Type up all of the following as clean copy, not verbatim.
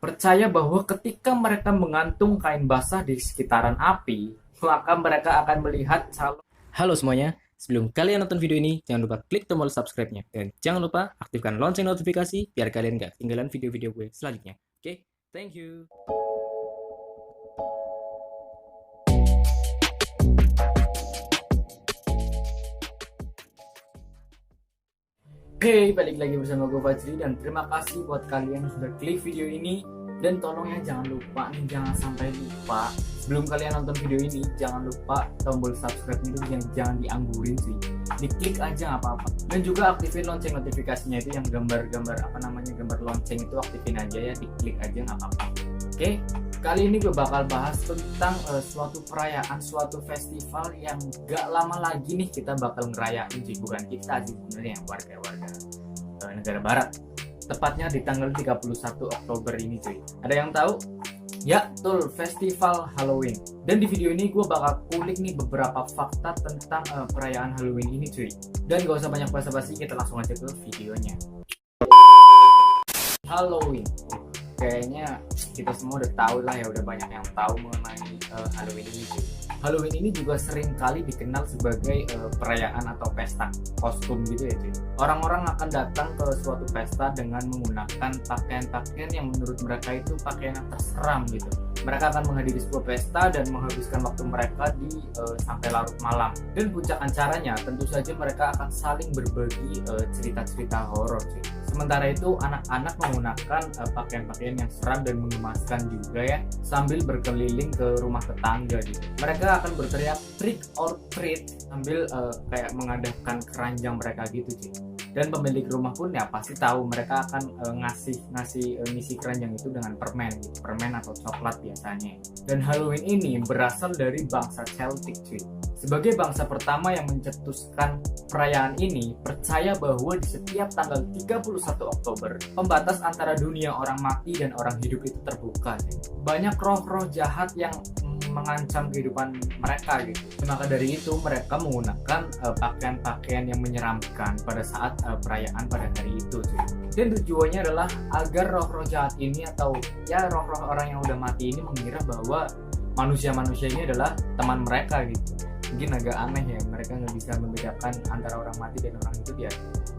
percaya bahwa ketika mereka menggantung kain basah di sekitaran api, maka mereka akan melihat calon. Halo semuanya, sebelum kalian nonton video ini, jangan lupa klik tombol subscribe-nya. Dan jangan lupa aktifkan lonceng notifikasi biar kalian gak ketinggalan video-video gue selanjutnya. Oke, thank you. Hey, balik lagi bersama gue Fajri dan terima kasih buat kalian yang sudah klik video ini. Dan tolong ya jangan lupa nih, jangan sampai lupa sebelum kalian nonton video ini, jangan lupa tombol subscribe itu yang jangan dianggurin sih, diklik aja nggak apa-apa. Dan juga aktifin lonceng notifikasinya itu yang gambar-gambar gambar lonceng itu aktifin aja ya, diklik aja nggak apa-apa. Oke, kali ini gue bakal bahas tentang suatu perayaan, suatu festival yang gak lama lagi nih kita bakal ngerayain sih, bukan kita sih sebenarnya, yang warga-warga negara barat. Tepatnya di tanggal 31 Oktober ini cuy. Ada yang tahu? Ya, betul, festival Halloween. Dan di video ini gue bakal kulik nih beberapa fakta tentang perayaan Halloween ini cuy. Dan gak usah banyak basa-basi, kita langsung aja ke videonya. Halloween. Kayaknya kita semua udah tahu lah ya, udah banyak yang tahu mengenai Halloween ini cuy. Halloween ini juga sering kali dikenal sebagai perayaan atau pesta kostum gitu ya cuy. Orang-orang akan datang ke suatu pesta dengan menggunakan pakaian-pakaian yang menurut mereka itu pakaian yang terseram gitu. Mereka akan menghadiri sebuah pesta dan menghabiskan waktu mereka di sampai larut malam. Dan puncak acaranya tentu saja mereka akan saling berbagi cerita-cerita horor cuy. Sementara itu anak-anak menggunakan pakaian-pakaian yang seram dan mengemaskan juga ya, sambil berkeliling ke rumah tetangga gitu. Mereka akan berteriak trick or treat sambil kayak mengadahkan keranjang mereka gitu sih. Dan pemilik rumah pun ya pasti tahu mereka akan ngisi keranjang itu dengan permen gitu, permen atau coklat biasanya. Dan Halloween ini berasal dari bangsa Celtic cuy. Sebagai bangsa pertama yang mencetuskan perayaan ini, percaya bahwa di setiap tanggal 31 Oktober, pembatas antara dunia orang mati dan orang hidup itu terbuka. Banyak roh-roh jahat yang mengancam kehidupan mereka gitu. Maka dari itu mereka menggunakan pakaian-pakaian yang menyeramkan pada saat perayaan pada hari itu. Dan tujuannya adalah agar roh-roh jahat ini atau ya roh-roh orang yang udah mati ini mengira bahwa manusia-manusia ini adalah teman mereka gitu. Mungkin agak aneh ya, mereka nggak bisa membedakan antara orang mati dan orang hidup ya,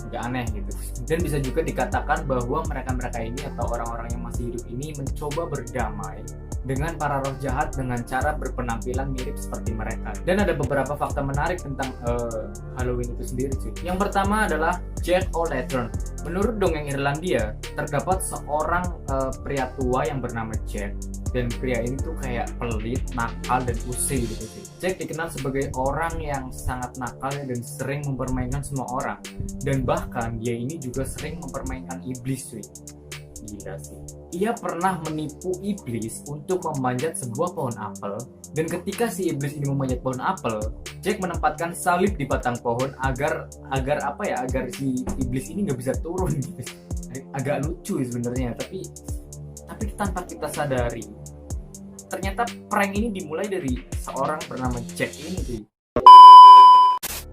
agak aneh gitu. Dan bisa juga dikatakan bahwa mereka-mereka ini atau orang-orang yang masih hidup ini mencoba berdamai dengan para roh jahat dengan cara berpenampilan mirip seperti mereka. Dan ada beberapa fakta menarik tentang Halloween itu sendiri cuy. Yang pertama adalah Jack O'Lantern. Menurut dongeng Irlandia, terdapat seorang pria tua yang bernama Jack. Dan pria ini tuh kayak pelit, nakal, dan usil gitu sih. Jack dikenal sebagai orang yang sangat nakal dan sering mempermainkan semua orang. Dan bahkan dia ini juga sering mempermainkan iblis cuy. Gila sih. Ia pernah menipu iblis untuk memanjat sebuah pohon apel. Dan ketika si iblis ini memanjat pohon apel, Jack menempatkan salib di batang pohon agar si iblis ini nggak bisa turun gitu. Agak lucu sebenarnya, tapi tanpa kita sadari, ternyata prank ini dimulai dari seorang bernama Jack ini tuh.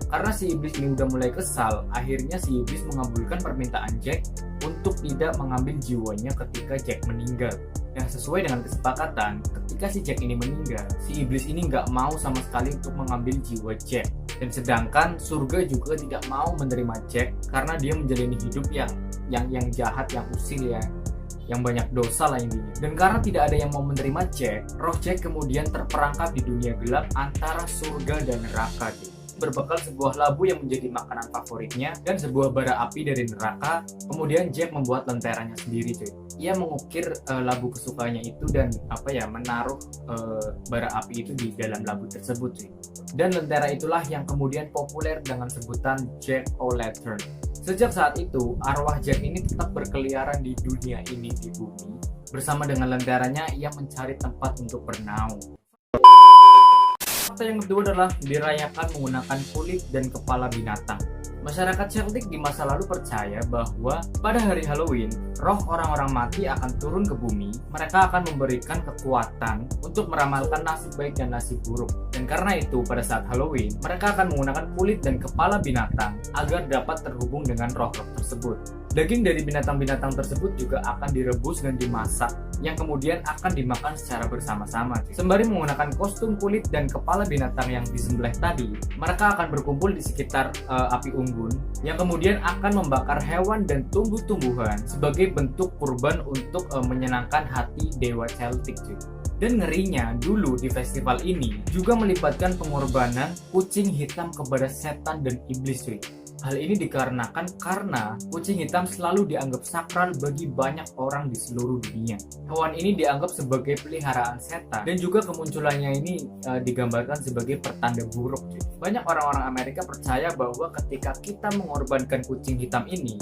Karena si iblis ini udah mulai kesal, akhirnya si iblis mengabulkan permintaan Jack untuk tidak mengambil jiwanya ketika Jack meninggal. Dan sesuai dengan kesepakatan, ketika si Jack ini meninggal, si iblis ini nggak mau sama sekali untuk mengambil jiwa Jack. Dan sedangkan surga juga tidak mau menerima Jack karena dia menjalani hidup yang jahat, yang usil ya, yang banyak dosa lah intinya. Dan karena tidak ada yang mau menerima Jack, roh Jack kemudian terperangkap di dunia gelap antara surga dan neraka gitu. Berbekal sebuah labu yang menjadi makanan favoritnya dan sebuah bara api dari neraka. Kemudian Jack membuat lenteranya sendiri cuy. Ia mengukir labu kesukaannya itu dan menaruh bara api itu di dalam labu tersebut cuy. Dan lentera itulah yang kemudian populer dengan sebutan Jack O'Lantern. Sejak saat itu, arwah Jack ini tetap berkeliaran di dunia ini, di bumi. Bersama dengan lenteranya, ia mencari tempat untuk bernaung. Fakta yang kedua adalah dirayakan menggunakan kulit dan kepala binatang. Masyarakat Celtic di masa lalu percaya bahwa pada hari Halloween, roh orang-orang mati akan turun ke bumi. Mereka akan memberikan kekuatan untuk meramalkan nasib baik dan nasib buruk. Dan karena itu, pada saat Halloween, mereka akan menggunakan kulit dan kepala binatang agar dapat terhubung dengan roh-roh tersebut. Daging dari binatang-binatang tersebut juga akan direbus dan dimasak, yang kemudian akan dimakan secara bersama-sama. Sembari menggunakan kostum kulit dan kepala binatang yang disembelih tadi, mereka akan berkumpul di sekitar api unggun, yang kemudian akan membakar hewan dan tumbuh-tumbuhan sebagai bentuk kurban untuk menyenangkan hati dewa Celtic. Dan ngerinya, dulu di festival ini juga melibatkan pengorbanan kucing hitam kepada setan dan iblis. Hal ini dikarenakan karena kucing hitam selalu dianggap sakral bagi banyak orang di seluruh dunia. Hewan ini dianggap sebagai peliharaan setan dan juga kemunculannya ini digambarkan sebagai pertanda buruk. Banyak orang-orang Amerika percaya bahwa ketika kita mengorbankan kucing hitam ini,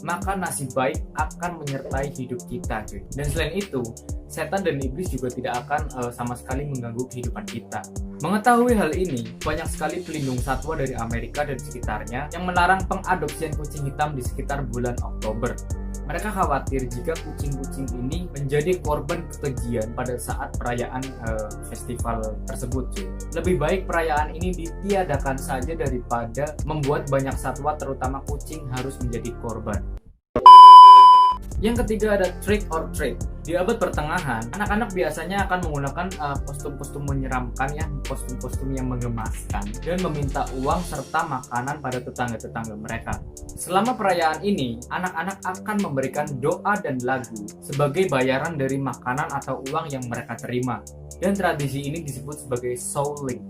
maka nasib baik akan menyertai hidup kita. Dan selain itu, setan dan iblis juga tidak akan sama sekali mengganggu kehidupan kita. Mengetahui hal ini, banyak sekali pelindung satwa dari Amerika dan sekitarnya yang melarang pengadopsian kucing hitam di sekitar bulan Oktober. Mereka khawatir jika kucing-kucing ini menjadi korban kekejian pada saat perayaan festival tersebut. Lebih baik perayaan ini ditiadakan saja daripada membuat banyak satwa terutama kucing harus menjadi korban. Yang ketiga ada trick or treat. Di abad pertengahan, anak-anak biasanya akan menggunakan kostum-kostum menyeramkan, ya, kostum-kostum yang menggemaskan, dan meminta uang serta makanan pada tetangga-tetangga mereka. Selama perayaan ini, anak-anak akan memberikan doa dan lagu sebagai bayaran dari makanan atau uang yang mereka terima. Dan tradisi ini disebut sebagai souling.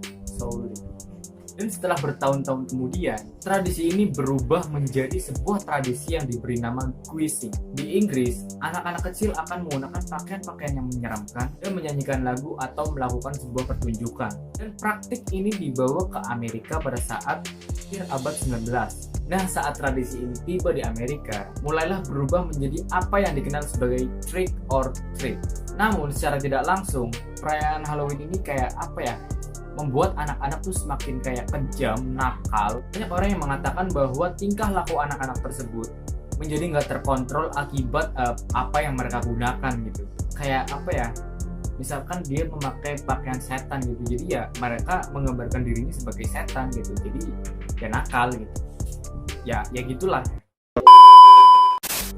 Dan setelah bertahun-tahun kemudian, tradisi ini berubah menjadi sebuah tradisi yang diberi nama guising. Di Inggris, anak-anak kecil akan menggunakan pakaian-pakaian yang menyeramkan dan menyanyikan lagu atau melakukan sebuah pertunjukan. Dan praktik ini dibawa ke Amerika pada saat akhir abad 19. Nah, saat tradisi ini tiba di Amerika, mulailah berubah menjadi apa yang dikenal sebagai trick or treat. Namun, secara tidak langsung, perayaan Halloween ini kayak apa ya? Membuat anak-anak tuh semakin kayak kejam, nakal. Banyak orang yang mengatakan bahwa tingkah laku anak-anak tersebut menjadi nggak terkontrol akibat apa yang mereka gunakan gitu. Kayak apa ya? Misalkan dia memakai pakaian setan gitu, jadi ya mereka menggambarkan dirinya sebagai setan gitu. Jadi ya nakal gitu. Ya gitulah.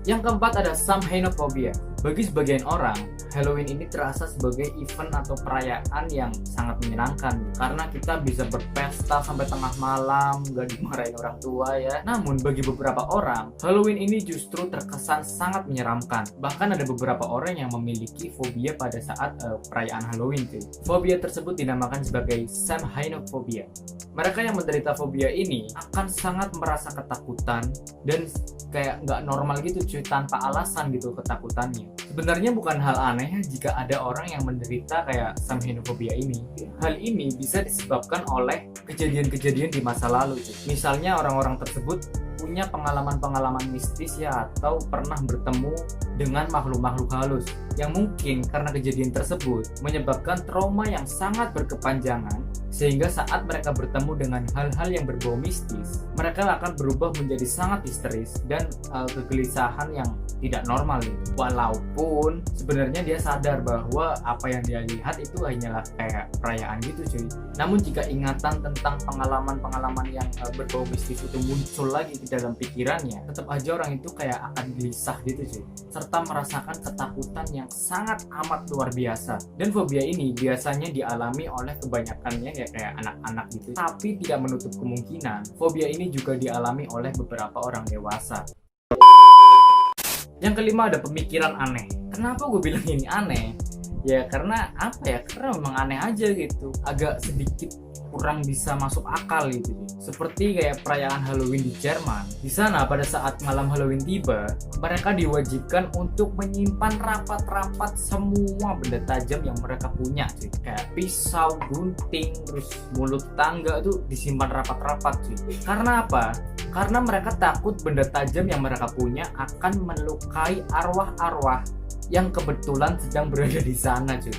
Yang keempat ada Samhainophobia. Bagi sebagian orang, Halloween ini terasa sebagai event atau perayaan yang sangat menyenangkan karena kita bisa berpesta sampai tengah malam, gak dimarahin orang tua ya. Namun bagi beberapa orang, Halloween ini justru terkesan sangat menyeramkan. Bahkan ada beberapa orang yang memiliki fobia pada saat perayaan Halloween. Fobia tersebut dinamakan sebagai Samhainophobia. Mereka yang menderita fobia ini akan sangat merasa ketakutan dan kayak nggak normal gitu cuy, tanpa alasan gitu ketakutannya. Sebenarnya bukan hal aneh jika ada orang yang menderita kayak Samhainophobia ini. Hal ini bisa disebabkan oleh kejadian-kejadian di masa lalu cuy. Misalnya orang-orang tersebut punya pengalaman-pengalaman mistis ya, atau pernah bertemu dengan makhluk-makhluk halus yang mungkin karena kejadian tersebut menyebabkan trauma yang sangat berkepanjangan, sehingga saat mereka bertemu dengan hal-hal yang berbau mistis, mereka akan berubah menjadi sangat histeris dan kegelisahan yang tidak normal gitu. Walaupun sebenarnya dia sadar bahwa apa yang dia lihat itu hanyalah kayak perayaan gitu cuy. Namun jika ingatan tentang pengalaman-pengalaman yang berbau mistis itu muncul lagi di dalam pikirannya, tetap aja orang itu kayak akan gelisah gitu cuy, serta merasakan ketakutan yang sangat amat luar biasa. Dan fobia ini biasanya dialami oleh kebanyakannya ya kayak anak-anak gitu, tapi tidak menutup kemungkinan fobia ini juga dialami oleh beberapa orang dewasa. Yang kelima ada pemikiran aneh. Kenapa gue bilang ini aneh? Ya karena apa ya, karena memang aneh aja gitu, agak sedikit kurang bisa masuk akal gitu. Seperti kayak perayaan Halloween di Jerman. Di sana pada saat malam Halloween tiba, mereka diwajibkan untuk menyimpan rapat-rapat semua benda tajam yang mereka punya cuy. Kayak pisau, gunting, terus mulut tangga itu disimpan rapat-rapat cuy. Karena apa? Karena mereka takut benda tajam yang mereka punya akan melukai arwah-arwah yang kebetulan sedang berada di sana cuy.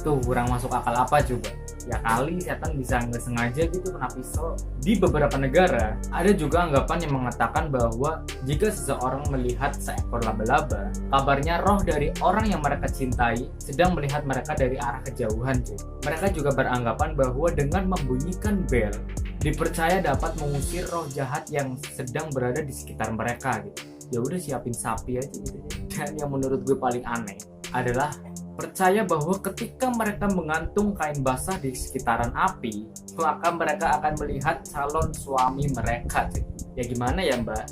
Tuh kurang masuk akal apa coba? Ya kali setan bisa nggak sengaja gitu kena pisau. Di beberapa negara ada juga anggapan yang mengatakan bahwa jika seseorang melihat seekor laba-laba, kabarnya roh dari orang yang mereka cintai sedang melihat mereka dari arah kejauhan cuy. Mereka juga beranggapan bahwa dengan membunyikan bel, dipercaya dapat mengusir roh jahat yang sedang berada di sekitar mereka gitu. ya udah siapin sapi aja gitu. Dan yang menurut gue paling aneh adalah percaya bahwa ketika mereka menggantung kain basah di sekitaran api, maka mereka akan melihat calon suami mereka cuy. Ya gimana ya mbak?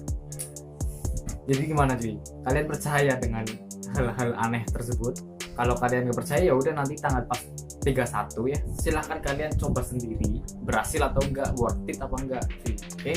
Jadi gimana cuy? Kalian percaya dengan hal-hal aneh tersebut? Kalau kalian nggak percaya ya udah nanti tanggal pas 31 ya, silahkan kalian coba sendiri berhasil atau enggak, worth it apa enggak cuy. Oke?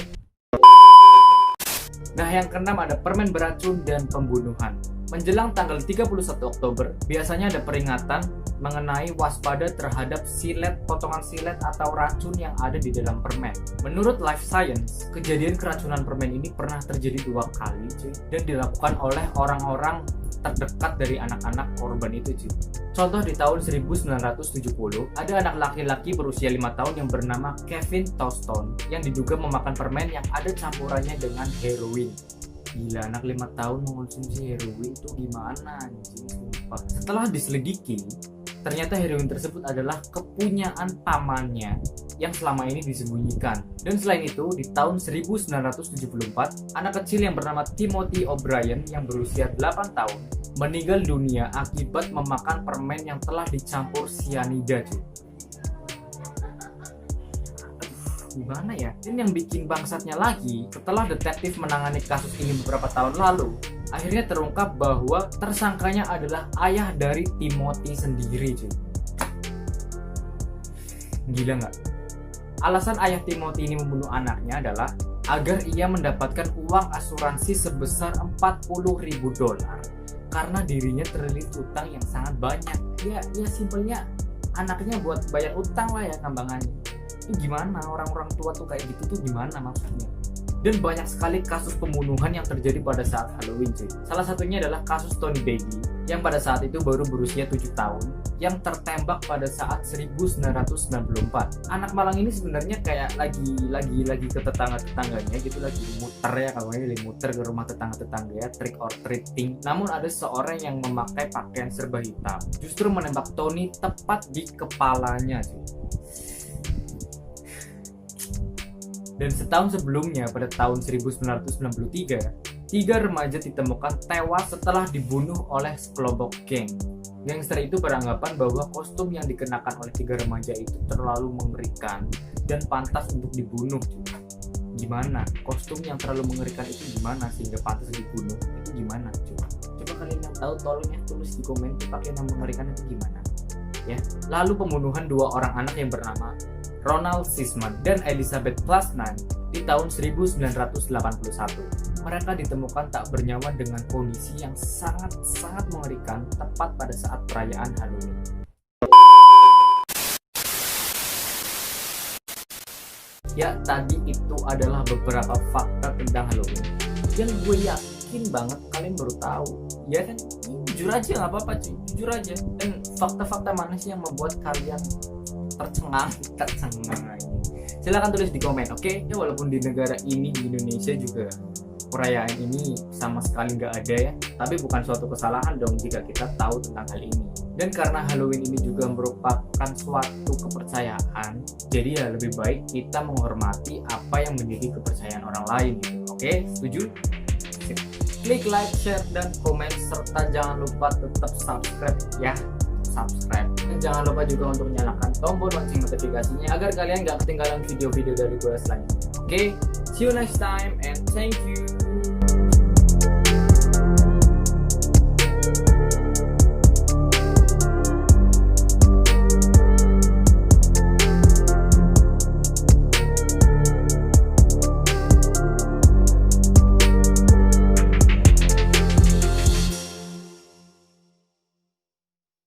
Nah yang keenam ada permen beracun dan pembunuhan. Menjelang tanggal 31 Oktober, biasanya ada peringatan mengenai waspada terhadap silet, potongan silet atau racun yang ada di dalam permen. Menurut Life Science, kejadian keracunan permen ini pernah terjadi 2 kali cuy, dan dilakukan oleh orang-orang terdekat dari anak-anak korban itu cuy. Contoh di tahun 1970, ada anak laki-laki berusia 5 tahun yang bernama Kevin Toston yang diduga memakan permen yang ada campurannya dengan heroin. Gila, anak 5 tahun mengonsumsi heroin itu gimana anjing, sumpah. Setelah diselidiki, ternyata heroin tersebut adalah kepunyaan pamannya yang selama ini disembunyikan. Dan selain itu, di tahun 1974, anak kecil yang bernama Timothy O'Brien yang berusia 8 tahun meninggal dunia akibat memakan permen yang telah dicampur sianida cuy. Gimana ya? Dan yang bikin bangsatnya lagi, setelah detektif menangani kasus ini beberapa tahun lalu, akhirnya terungkap bahwa tersangkanya adalah ayah dari Timothy sendiri cuy. Gila nggak? Alasan ayah Timothy ini membunuh anaknya adalah agar ia mendapatkan uang asuransi sebesar $40.000 karena dirinya terlilit utang yang sangat banyak. Ya simpelnya anaknya buat bayar utang lah ya gampangannya. Itu gimana, orang-orang tua tuh kayak gitu tuh gimana maksudnya? Dan banyak sekali kasus pembunuhan yang terjadi pada saat Halloween cuy. Salah satunya adalah kasus Tony Beggy yang pada saat itu baru berusia 7 tahun yang tertembak pada saat 1994. Anak malang ini sebenarnya kayak lagi ke tetangga-tetangganya gitu, lagi muter ya, kalau ini lagi muter ke rumah tetangga-tetangga ya, trick or treating. Namun ada seorang yang memakai pakaian serba hitam justru menembak Tony tepat di kepalanya cuy. Dan setahun sebelumnya, pada tahun 1993, 3 remaja ditemukan tewas setelah dibunuh oleh sekelompok geng. Gangster itu beranggapan bahwa kostum yang dikenakan oleh 3 remaja itu terlalu mengerikan dan pantas untuk dibunuh. Gimana? Kostum yang terlalu mengerikan itu gimana sehingga pantas dibunuh? Itu gimana? Coba kalian yang tahu tolong ya tulis di komen pakaian yang mengerikan itu gimana. Ya. Lalu pembunuhan 2 orang anak yang bernama Ronald Sisman dan Elizabeth Plasnan di tahun 1981. Mereka ditemukan tak bernyawa dengan kondisi yang sangat mengerikan tepat pada saat perayaan Halloween. Ya, tadi itu adalah beberapa fakta tentang Halloween yang gue yakin banget kalian baru tahu. Ya kan? Jujur aja, nggak apa-apa cuy, jujur aja. Dan fakta-fakta mana sih yang membuat kalian tercengang? Silahkan tulis di komen, oke? Ya walaupun di negara ini, di Indonesia juga perayaan ini sama sekali nggak ada ya, tapi bukan suatu kesalahan dong jika kita tahu tentang hal ini. Dan karena Halloween ini juga merupakan suatu kepercayaan, jadi ya lebih baik kita menghormati apa yang menjadi kepercayaan orang lain gitu. Oke, setuju? Klik like, share, dan komen, serta jangan lupa tetap subscribe ya, subscribe. Dan jangan lupa juga untuk nyalakan tombol lonceng notifikasinya agar kalian gak ketinggalan video-video dari gue selanjutnya. Oke, see you next time and thank you.